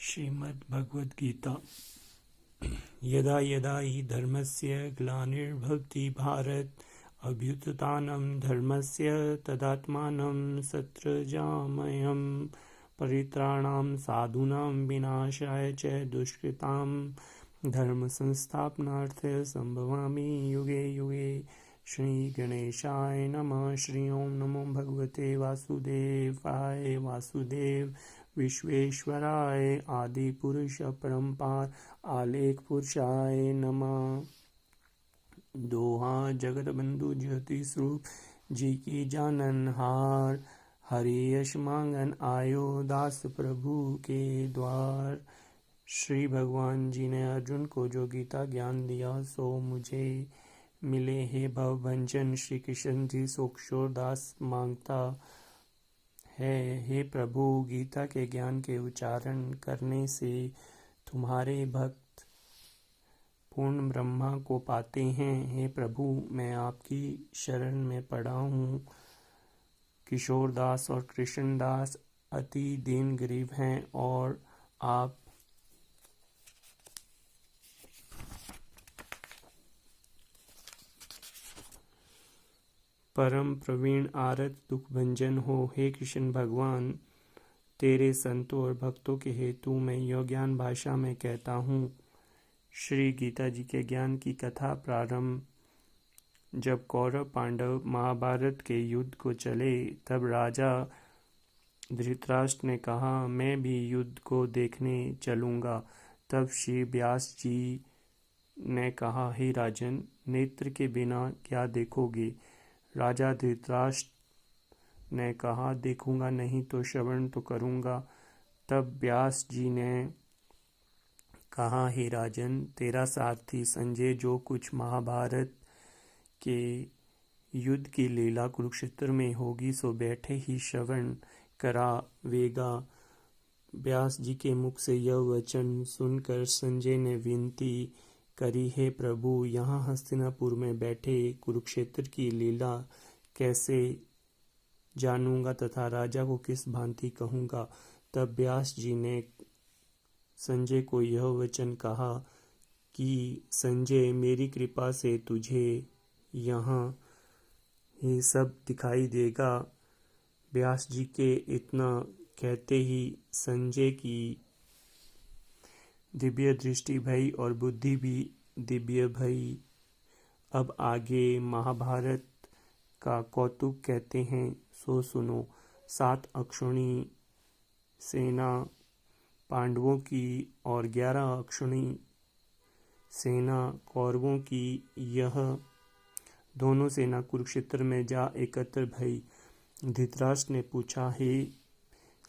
श्रीमद्भगवद्गीता। यदा यदा हि धर्मस्य ग्लानिर्भवति भारत अभ्युत्थानं धर्मस्य तदात्मानं सृजाम्यहं परित्राणाय साधूनां विनाशाय च दुष्कृतां धर्म संस्थापनार्थं संभवामि युगे युगे। श्री गणेशाय नमः। श्री ओम नमो भगवते वासुदेवाय। वासुदेव विश्वेश्वराय आदि पुरुष परंपार आलेख पुरुषाय नमः। दोहा जगत बंधु ज्योति स्वरूप जी की जाननहार, हरि यश मांगन आयो दास प्रभु के द्वार। श्री भगवान जी ने अर्जुन को जो गीता ज्ञान दिया सो मुझे मिले हे भवभंजन। श्री कृष्ण जी सोक्षोर दास मांगता है, हे प्रभु गीता के ज्ञान के उच्चारण करने से तुम्हारे भक्त पूर्ण ब्रह्मा को पाते हैं। हे प्रभु मैं आपकी शरण में पड़ा हूँ। किशोर दास और कृष्ण दास अति दीन गरीब हैं और आप परम प्रवीण आरत दुख भंजन हो। हे कृष्ण भगवान तेरे संतों और भक्तों के हेतु मैं यह ज्ञान भाषा में कहता हूँ। श्री गीता जी के ज्ञान की कथा प्रारंभ। जब कौरव पांडव महाभारत के युद्ध को चले तब राजा धृतराष्ट्र ने कहा मैं भी युद्ध को देखने चलूँगा। तब श्री व्यास जी ने कहा, हे राजन नेत्र के बिना क्या देखोगे। राजा धृतराष्ट्र ने कहा, देखूंगा नहीं तो श्रवण तो करूंगा। तब व्यास जी ने कहा, हे राजन तेरा सारथी संजय जो कुछ महाभारत के युद्ध की लीला कुरुक्षेत्र में होगी सो बैठे ही श्रवण करावेगा। व्यास जी के मुख से यह वचन सुनकर संजय ने विनती करी, हे प्रभु यहाँ हस्तिनापुर में बैठे कुरुक्षेत्र की लीला कैसे जानूंगा तथा राजा को किस भांति कहूँगा। तब व्यास जी ने संजय को यह वचन कहा कि संजय मेरी कृपा से तुझे यहाँ ये सब दिखाई देगा। व्यास जी के इतना कहते ही संजय की दिव्य दृष्टि भई और बुद्धि भी दिव्य भई। अब आगे महाभारत का कौतुक कहते हैं सो सुनो। 7 अक्षौणी सेना पांडवों की और 11 अक्षौणी सेना कौरवों की, यह दोनों सेना कुरुक्षेत्र में जा एकत्र भई। धृतराष्ट्र ने पूछा, हे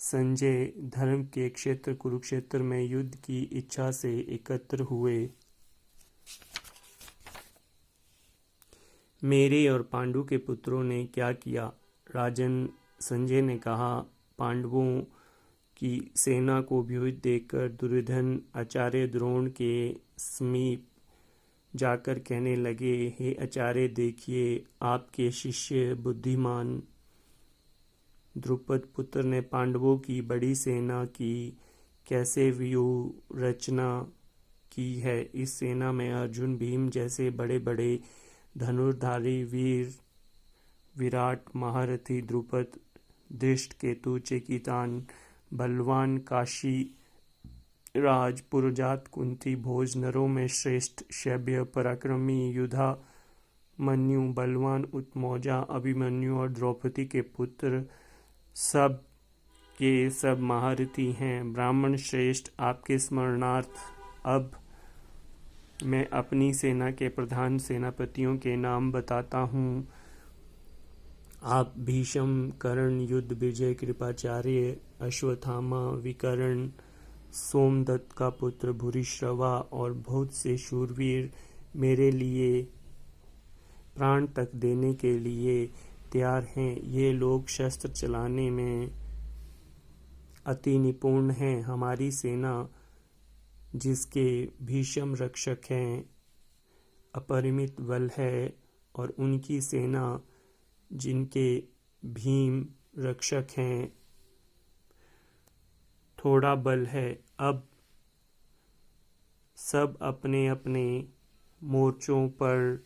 संजय धर्म के क्षेत्र कुरुक्षेत्र में युद्ध की इच्छा से एकत्र हुए। मेरे और पांडु के पुत्रों ने क्या किया। राजन संजय ने कहा, पांडवों की सेना को व्यूहित देखकर दुर्योधन आचार्य द्रोण के समीप जाकर कहने लगे, हे आचार्य देखिए आपके शिष्य बुद्धिमान द्रुपद पुत्र ने पांडवों की बड़ी सेना की कैसे व्यूह रचना की है। इस सेना में अर्जुन भीम जैसे बड़े बड़े धनुर्धारी वीर, विराट महारथी द्रुपद, धृष्टकेतु, चेकितान, बलवान काशी राज, पुरजात, कुंती, भोज, नरों में श्रेष्ठ, शैब्य, पराक्रमी, युधा, मन्यु, बलवान, उत्मौजा, अभिमन्यु और द्रौपदी के पुत्र सब के सब महारथी हैं। ब्राह्मण श्रेष्ठ आपके स्मरणार्थ अब मैं अपनी सेना के प्रधान सेनापतियों के नाम बताता हूँ। आप भीष्म, कर्ण, युद्ध विजय, कृपाचार्य, अश्वत्थामा, विकर्ण, सोमदत्त का पुत्र भूरिश्रवा और बहुत से शूरवीर मेरे लिए प्राण तक देने के लिए तैयार हैं। ये लोग शस्त्र चलाने में अति निपुण हैं। हमारी सेना जिसके भीष्म रक्षक हैं अपरिमित बल है और उनकी सेना जिनके भीम रक्षक हैं थोड़ा बल है। अब सब अपने अपने मोर्चों पर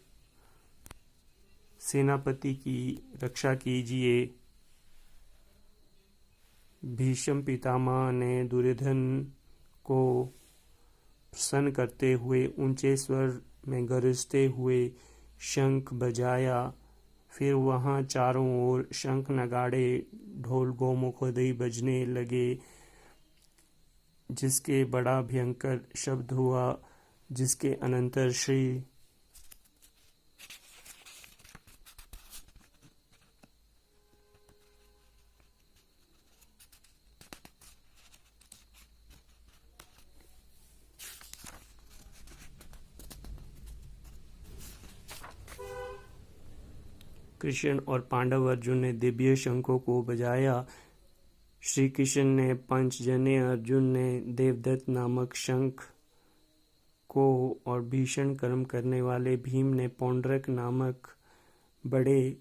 सेनापति की रक्षा कीजिए। भीष्म पितामह ने दुर्योधन को प्रसन्न करते हुए ऊंचे स्वर में गरजते हुए शंख बजाया। फिर वहां चारों ओर शंख नगाड़े ढोल गोमुखोदय बजने लगे, जिसके बड़ा भयंकर शब्द हुआ, जिसके अनंतर श्री कृष्ण और पांडव अर्जुन ने दिव्य शंखों को बजाया। श्री कृष्ण ने पंचजन्य, अर्जुन ने देवदत्त नामक शंख को और भीषण कर्म करने वाले भीम ने पौंड्रक नामक बड़े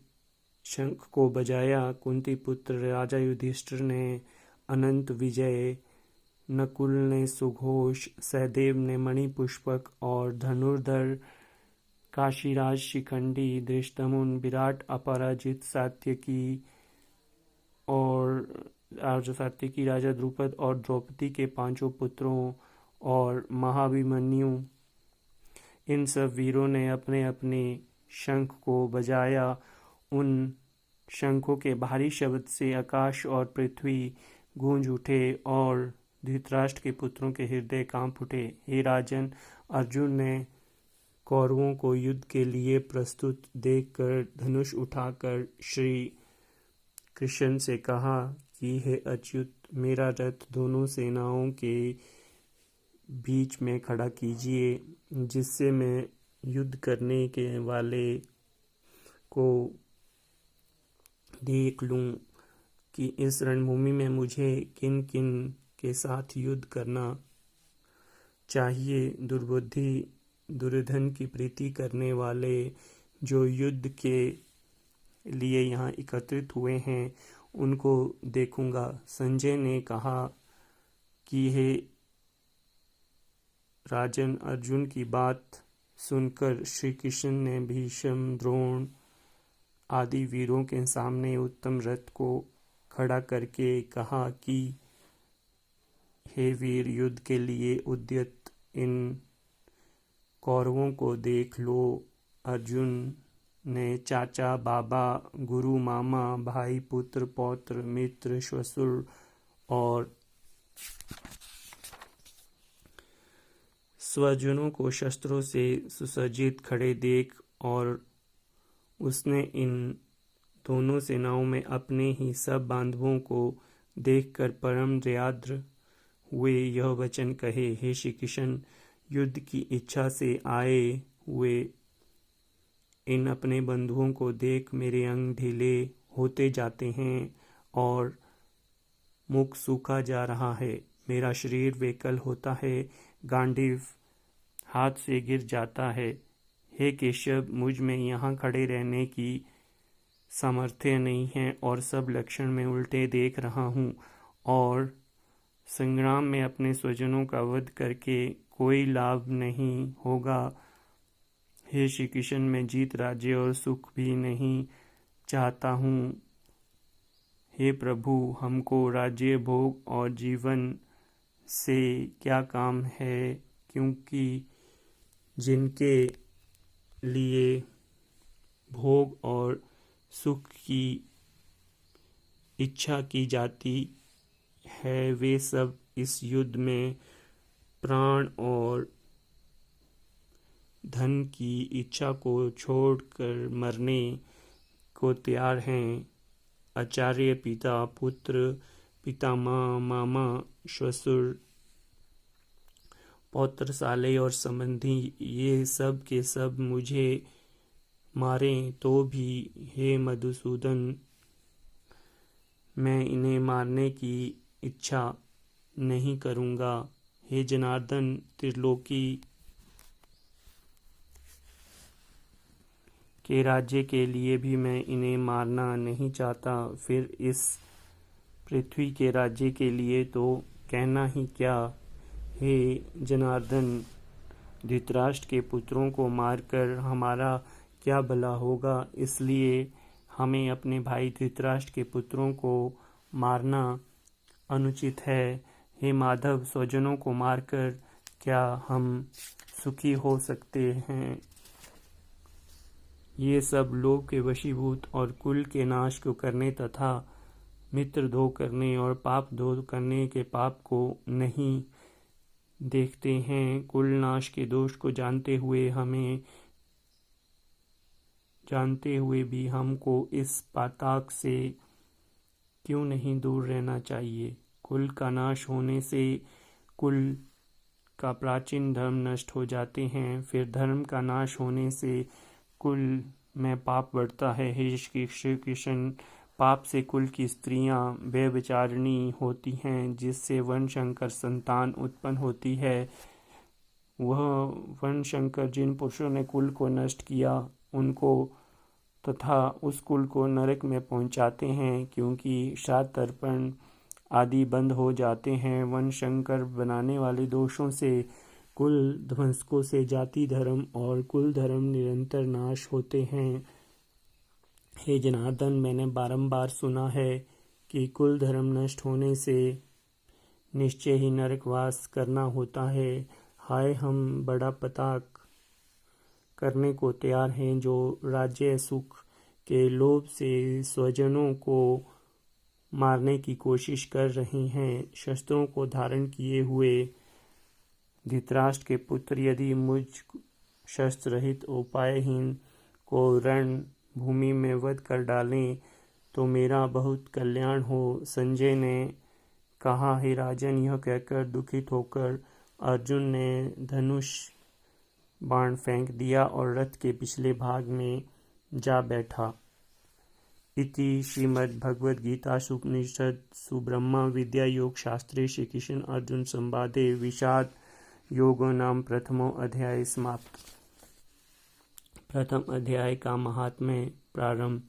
शंख को बजाया। कुंती पुत्र राजा युधिष्ठिर ने अनंत विजय, नकुल ने सुघोष, सहदेव ने मणिपुष्पक और धनुर्धर, काशीराज शिखंडी, धृष्टद्युम्न, विराट, अपराजित, सात्यकी राजा द्रुपद और द्रौपदी के पांचों पुत्रों और महाभिमन्यु, इन सब वीरों ने अपने अपने शंख को बजाया। उन शंखों के भारी शब्द से आकाश और पृथ्वी गूंज उठे और धृतराष्ट्र के पुत्रों के हृदय कांप उठे। हे राजन, अर्जुन ने कौरवों को युद्ध के लिए प्रस्तुत देखकर धनुष उठाकर श्री कृष्ण से कहा कि हे अच्युत, मेरा रथ दोनों सेनाओं के बीच में खड़ा कीजिए, जिससे मैं युद्ध करने के वाले को देख लूं कि इस रणभूमि में मुझे किन किन के साथ युद्ध करना चाहिए। दुर्बुद्धि दुर्योधन की प्रीति करने वाले जो युद्ध के लिए यहाँ एकत्रित हुए हैं, उनको देखूंगा। संजय ने कहा कि हे राजन, अर्जुन की बात सुनकर श्री कृष्ण ने भीष्म, द्रोण आदि वीरों के सामने उत्तम रथ को खड़ा करके कहा कि हे वीर, युद्ध के लिए उद्यत इन कौरवों को देख लो। अर्जुन ने चाचा, बाबा, गुरु, मामा, भाई, पुत्र, पौत्र, मित्र, श्वशुर और स्वजनों को शस्त्रों से सुसज्जित खड़े देख और उसने इन दोनों सेनाओं में अपने ही सब बांधवों को देखकर परम दयाद्र हुए यह वचन कहे, हे श्री कृष्ण, युद्ध की इच्छा से आए हुए इन अपने बंधुओं को देख मेरे अंग ढीले होते जाते हैं और मुख सूखा जा रहा है, मेरा शरीर वेकल होता है, गांडीव हाथ से गिर जाता है। हे केशव, मुझ में यहाँ खड़े रहने की सामर्थ्य नहीं है और सब लक्षण में उल्टे देख रहा हूँ और संग्राम में अपने स्वजनों का वध करके कोई लाभ नहीं होगा। हे श्री कृष्ण, मैं जीत, राज्य और सुख भी नहीं चाहता हूँ। हे प्रभु, हमको राज्य, भोग और जीवन से क्या काम है, क्योंकि जिनके लिए भोग और सुख की इच्छा की जाती है, वे सब इस युद्ध में प्राण और धन की इच्छा को छोड़कर मरने को तैयार हैं। आचार्य, पिता, पुत्र, पितामह, मामा, श्वशुर, पौत्र, साले और संबंधी, ये सब के सब मुझे मारें तो भी हे मधुसूदन, मैं इन्हें मारने की इच्छा नहीं करूँगा। हे जनार्दन, त्रिलोकी के राज्य के लिए भी मैं इन्हें मारना नहीं चाहता, फिर इस पृथ्वी के राज्य के लिए तो कहना ही क्या। हे जनार्दन, धृतराष्ट्र के पुत्रों को मारकर हमारा क्या भला होगा, इसलिए हमें अपने भाई धृतराष्ट्र के पुत्रों को मारना अनुचित है। हे माधव, स्वजनों को मारकर क्या हम सुखी हो सकते हैं? ये सब लोभ के वशीभूत और कुल के नाश को करने तथा मित्रद्रोह करने और पाप द्रोह करने के पाप को नहीं देखते हैं। कुल नाश के दोष को जानते हुए भी हमको इस पातक से क्यों नहीं दूर रहना चाहिए? कुल का नाश होने से कुल का प्राचीन धर्म नष्ट हो जाते हैं, फिर धर्म का नाश होने से कुल में पाप बढ़ता है। हे श्री कृष्ण, पाप से कुल की स्त्रियां व्यभिचारिणी होती हैं, जिससे वनशंकर संतान उत्पन्न होती है। वह वनशंकर जिन पुरुषों ने कुल को नष्ट किया उनको तथा उस कुल को नरक में पहुंचाते हैं, क्योंकि श्राद्ध तर्पण आदि बंद हो जाते हैं। वनशंकर बनाने वाले दोषों से कुल ध्वंसकों से जाति धर्म और कुल धर्म निरंतर नाश होते हैं। हे जनार्दन, मैंने बारंबार सुना है कि कुल धर्म नष्ट होने से निश्चय ही नरकवास करना होता है। हाय, हम बड़ा पातक करने को तैयार हैं, जो राज्य सुख के लोभ से स्वजनों को मारने की कोशिश कर रहे हैं। शस्त्रों को धारण किए हुए धृतराष्ट्र के पुत्र यदि मुझ शस्त्र रहित उपायहीन को रण भूमि में वध कर डालें तो मेरा बहुत कल्याण हो। संजय ने कहा, हे राजन, यह कहकर दुखित होकर अर्जुन ने धनुष बाण फेंक दिया और रथ के पिछले भाग में जा बैठा। इति श्रीमद्भगवद्गीतासु उपनिषत्सु ब्रह्म विद्या योग शास्त्रे श्री कृष्ण अर्जुन संवादे विषाद योगो नाम प्रथमो अध्याय समाप्त। प्रथम अध्याय का महात्म्य प्रारंभ।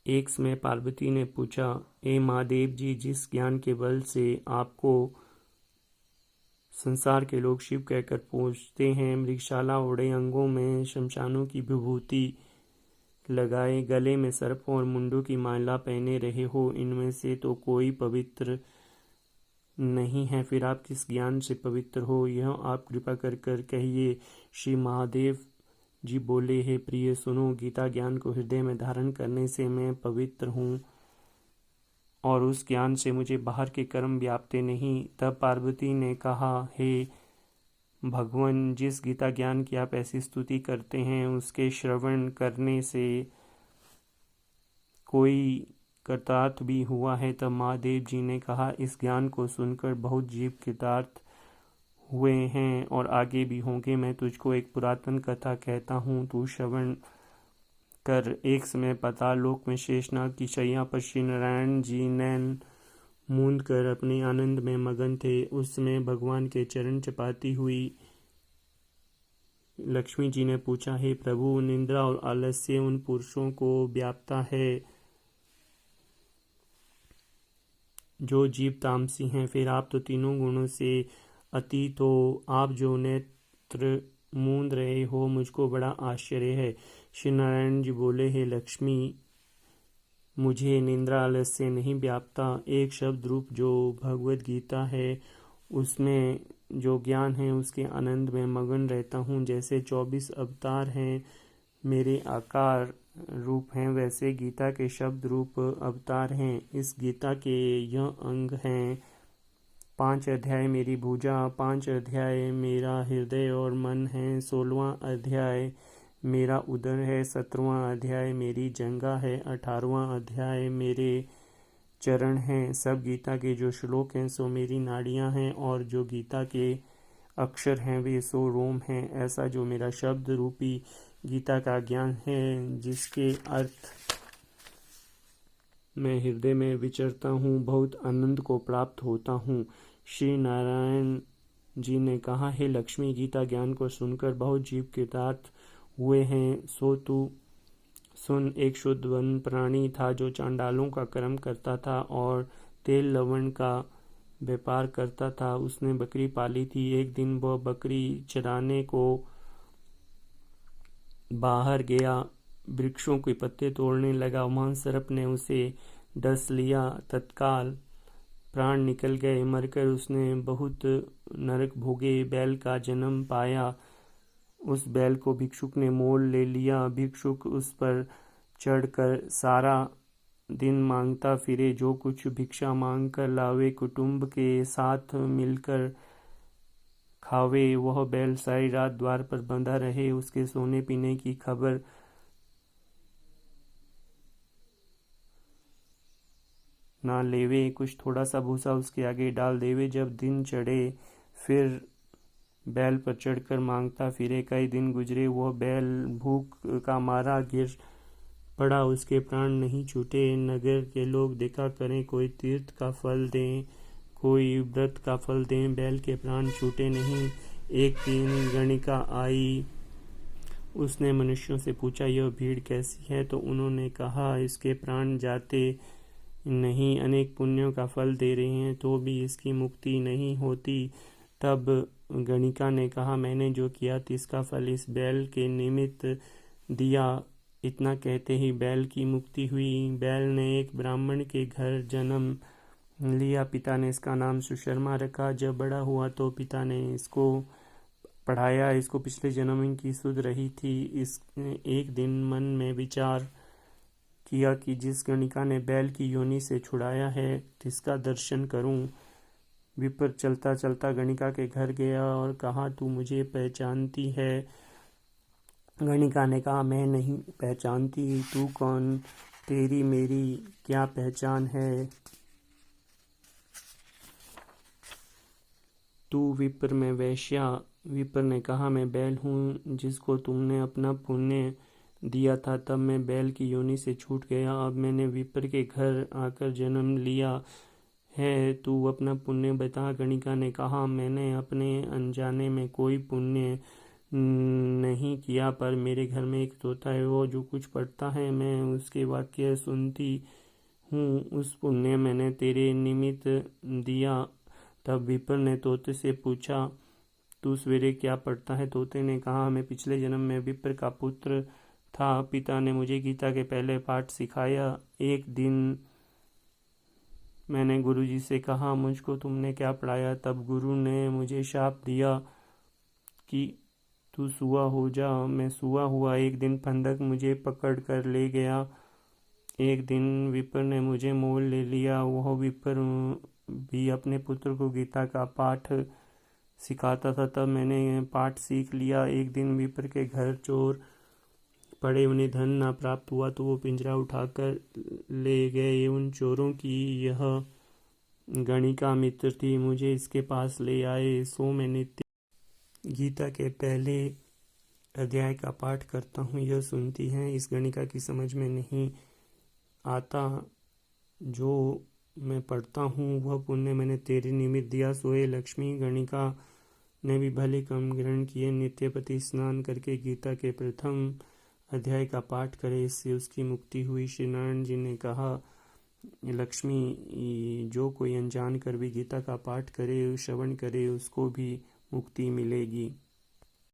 एक समय पार्वती ने पूछा, हे महादेव जी, जिस ज्ञान के बल से आपको संसार के लोग शिव कहकर पूछते हैं, मृगशाला ओढ़े, अंगों में शमशानों की विभूति लगाए, गले में सर्पों और मुंडों की माला पहने रहे हो, इनमें से तो कोई पवित्र नहीं है, फिर आप किस ज्ञान से पवित्र हो, यह आप कृपा कर कहिए। श्री महादेव जी बोले, हे प्रिय, सुनो, गीता ज्ञान को हृदय में धारण करने से मैं पवित्र हूँ और उस ज्ञान से मुझे बाहर के कर्म व्यापते नहीं। तब पार्वती ने कहा, हे भगवान, जिस गीता ज्ञान की आप ऐसी स्तुति करते हैं, उसके श्रवण करने से कोई कृतार्थ भी हुआ है? तब महादेव जी ने कहा, इस ज्ञान को सुनकर बहुत जीव कृतार्थ हुए हैं और आगे भी होंगे। मैं तुझको एक पुरातन कथा कहता हूँ, तू श्रवण कर। एक समय पाताल लोक में शेषनाग की शैया पर श्री नारायण जी नैन मूंद कर अपने आनंद में मगन थे। उस समय भगवान के चरण चपाती हुई लक्ष्मी जी ने पूछा, हे प्रभु, निद्रा और आलस्य उन पुरुषों को व्यापता है जो जीव तामसी हैं, फिर आप तो तीनों गुणों से अतीत हो, आप जो नेत्र मूंद रहे हो, मुझको बड़ा आश्चर्य है। श्री नारायण जी बोले, हे लक्ष्मी, मुझे निंद्रा आलस्य नहीं व्यापता। एक शब्द रूप जो भगवद गीता है, उसमें जो ज्ञान है उसके आनंद में मगन रहता हूँ। जैसे 24 अवतार हैं मेरे आकार रूप हैं, वैसे गीता के शब्द रूप अवतार हैं। इस गीता के यह अंग हैं: 5 अध्याय मेरी भुजा, 5 अध्याय मेरा हृदय और मन है, 16वां अध्याय मेरा उदर है, 17वां अध्याय मेरी जंगा है, 18वां अध्याय मेरे चरण हैं। सब गीता के जो श्लोक हैं सो मेरी नाड़ियां हैं, और जो गीता के अक्षर हैं वे सो रोम हैं। ऐसा जो मेरा शब्द रूपी गीता का ज्ञान है, जिसके अर्थ मैं हृदय में विचरता हूँ, बहुत आनंद को प्राप्त होता हूँ। श्री नारायण जी ने कहा, हे लक्ष्मी, गीता ज्ञान को सुनकर बहुत जीव कृतार्थ हुए हैं, सो तू सुन। एक शुद्ध वन प्राणी था जो चांडालों का कर्म करता था और तेल लवण का व्यापार करता था। उसने बकरी पाली थी। एक दिन वह बकरी चराने को बाहर गया, वृक्षों के पत्ते तोड़ने लगा। वहां सर्प ने उसे डस लिया। तत्काल प्राण निकल गए। मरकर उसने बहुत नरक भोगे। बैल का जन्म पाया। उस बैल को भिक्षुक ने मोल ले लिया। भिक्षुक उस पर चढ़कर सारा दिन मांगता फिरे। जो कुछ भिक्षा मांग कर लावे, कुटुंब के साथ मिलकर खावे। वह बैल सारी रात द्वार पर बंधा रहे। उसके सोने पीने की खबर ना लेवे। कुछ थोड़ा सा भूसा उसके आगे डाल देवे। जब दिन चढ़े फिर बैल पर चढ़कर मांगता फिरे। कई दिन गुजरे। वह बैल भूख का मारा गिर पड़ा। उसके प्राण नहीं छूटे। नगर के लोग देखा करें, कोई तीर्थ का फल दें, कोई व्रत का फल दें, बैल के प्राण छूटे नहीं। एक दिन गणिका आई। उसने मनुष्यों से पूछा, यह भीड़ कैसी है? तो उन्होंने कहा, इसके प्राण जाते नहीं, अनेक पुण्यों का फल दे रहे हैं तो भी इसकी मुक्ति नहीं होती। तब गणिका ने कहा, मैंने जो किया इसका फल इस बैल के निमित्त दिया। इतना कहते ही बैल की मुक्ति हुई। बैल ने एक ब्राह्मण के घर जन्म लिया। पिता ने इसका नाम सुशर्मा रखा। जब बड़ा हुआ तो पिता ने इसको पढ़ाया। इसको पिछले जन्म की सुध रही थी। इस एक दिन मन में विचार किया कि जिस गणिका ने बैल की योनि से छुड़ाया है इसका दर्शन करूं। विप्र चलता चलता गणिका के घर गया और कहा, तू मुझे पहचानती है? गणिका ने कहा, मैं नहीं पहचानती। तू कौन? तेरी मेरी क्या पहचान है? तू विप्र में वैश्या। विप्र ने कहा, मैं बैल हूँ जिसको तुमने अपना पुण्य दिया था, तब मैं बैल की योनि से छूट गया। अब मैंने विप्र के घर आकर जन्म लिया है। तू अपना पुण्य बता। गणिका ने कहा, मैंने अपने अनजाने में कोई पुण्य नहीं किया, पर मेरे घर में एक तोता है। वो जो कुछ पढ़ता है मैं उसके वाक्य सुनती हूँ। उस पुण्य मैंने तेरे निमित्त दिया। तब विप्र ने तोते से पूछा, तू सवेरे क्या पढ़ता है? तोते ने कहा, मैं पिछले जन्म में विप्र का पुत्र था। पिता ने मुझे गीता के पहले पाठ सिखाया। एक दिन मैंने गुरुजी से कहा, मुझको तुमने क्या पढ़ाया? तब गुरु ने मुझे शाप दिया कि तू सुआ हो जा। मैं सुआ हुआ। एक दिन फंदक मुझे पकड़ कर ले गया। एक दिन विप्र ने मुझे मोल ले लिया। वह विप्र भी अपने पुत्र को गीता का पाठ सिखाता था। तब मैंने पाठ सीख लिया। एक दिन विप्र के घर चोर पड़े। उन्हें धन ना प्राप्त हुआ तो वो पिंजरा उठाकर ले गए। उन चोरों की यह गणिका मित्र थी। मुझे इसके पास ले आए। सो मैं नित्य गीता के पहले अध्याय का पाठ करता हूँ। यह सुनती हैं। इस गणिका की समझ में नहीं आता। जो मैं पढ़ता हूँ वह पुण्य मैंने तेरे निमित्त दिया। सोए लक्ष्मी। गणिका ने भी भले कर्म ग्रहण किए। नित्यपति स्नान करके गीता के प्रथम अध्याय का पाठ करे, इससे उसकी मुक्ति हुई। श्री नारायण जी ने कहा, लक्ष्मी, जो कोई अनजान कर भी गीता का पाठ करे, श्रवण करे, उसको भी मुक्ति मिलेगी।